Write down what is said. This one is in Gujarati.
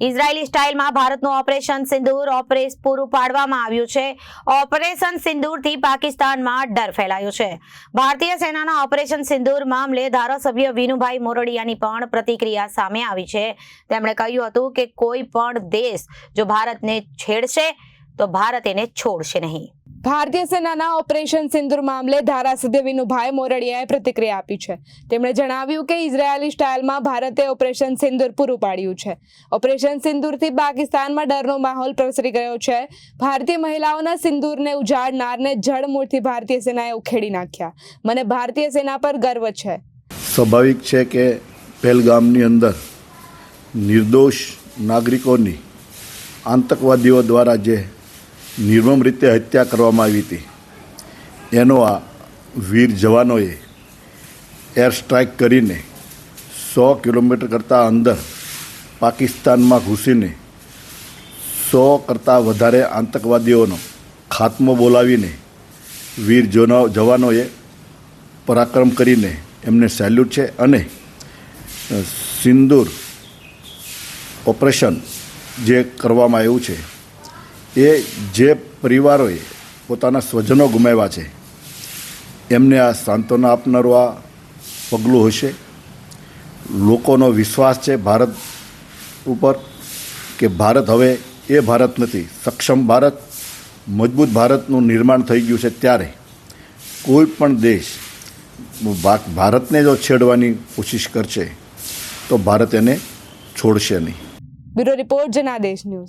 ઇઝરાયેલી સ્ટાઇલમાં ભારતનું ઓપરેશન સિંદૂર પૂરું પાડવામાં આવ્યું છે। ઓપરેશન સિંદૂરથી પાકિસ્તાનમાં ડર ફેલાયો છે। ભારતીય સેનાના ઓપરેશન સિંદૂર મામલે ધારાસભ્ય વિનુભાઈ મોરડિયાની પણ પ્રતિક્રિયા સામે આવી છે। તેમણે કહ્યું હતું કે કોઈ પણ દેશ જો ભારતને છેડશે તો ભારત એને છોડશે નહીં। ભારતીય સેનાના ઓપરેશન સિંદૂર મામલે ધારાસભ્ય વિનુભાઈ મોરડિયાએ પ્રતિક્રિયા આપી છે। તેમણે જણાવ્યું કે ઇઝરાયેલી સ્ટાઇલમાં ભારતે ઓપરેશન સિંદૂર પૂરું પાડ્યું છે। ઓપરેશન સિંદૂરથી પાકિસ્તાનમાં ડરનો માહોલ પ્રસરી ગયો છે। ભારતીય મહિલાઓના સિંદૂરને ઉજાડનારને જડમૂળથી ભારતીય સેનાએ ઉખેડી નાખ્યા। મને ભારતીય સેના પર ગર્વ છે। સ્વાભાવિક છે કે પહેલગામની અંદર નિર્દોષ નાગરિકોની આતંકવાદીઓ દ્વારા જે નિર્મમ રીતે હત્યા કરવામાં આવી હતી એનો આ વીર જવાનોએ એર સ્ટ્રાઇક કરીને 100 કિલોમીટર કરતાં અંદર પાકિસ્તાનમાં ઘૂસીને 100 કરતાં વધારે આતંકવાદીઓનો ખાત્મો બોલાવીને વીર જવાનોએ પરાક્રમ કરીને એમને સેલ્યુટ છે। અને સિંદૂર ઓપરેશન જે કરવામાં આવ્યું છે એ જે પરિવારોએ પોતાના સ્વજનો ગુમાવ્યા છે એમને આ સાંત્વના આપનારું આ પગલું હશે। લોકોનો વિશ્વાસ છે ભારત ઉપર કે ભારત હવે એ ભારત નથી, સક્ષમ ભારત, મજબૂત ભારતનું નિર્માણ થઈ ગયું છે। ત્યારે કોઈ પણ દેશ ભારતને જો છેડવાની કોશિશ કરશે તો ભારત એને છોડશે નહીં। Bureau report Janadesh news.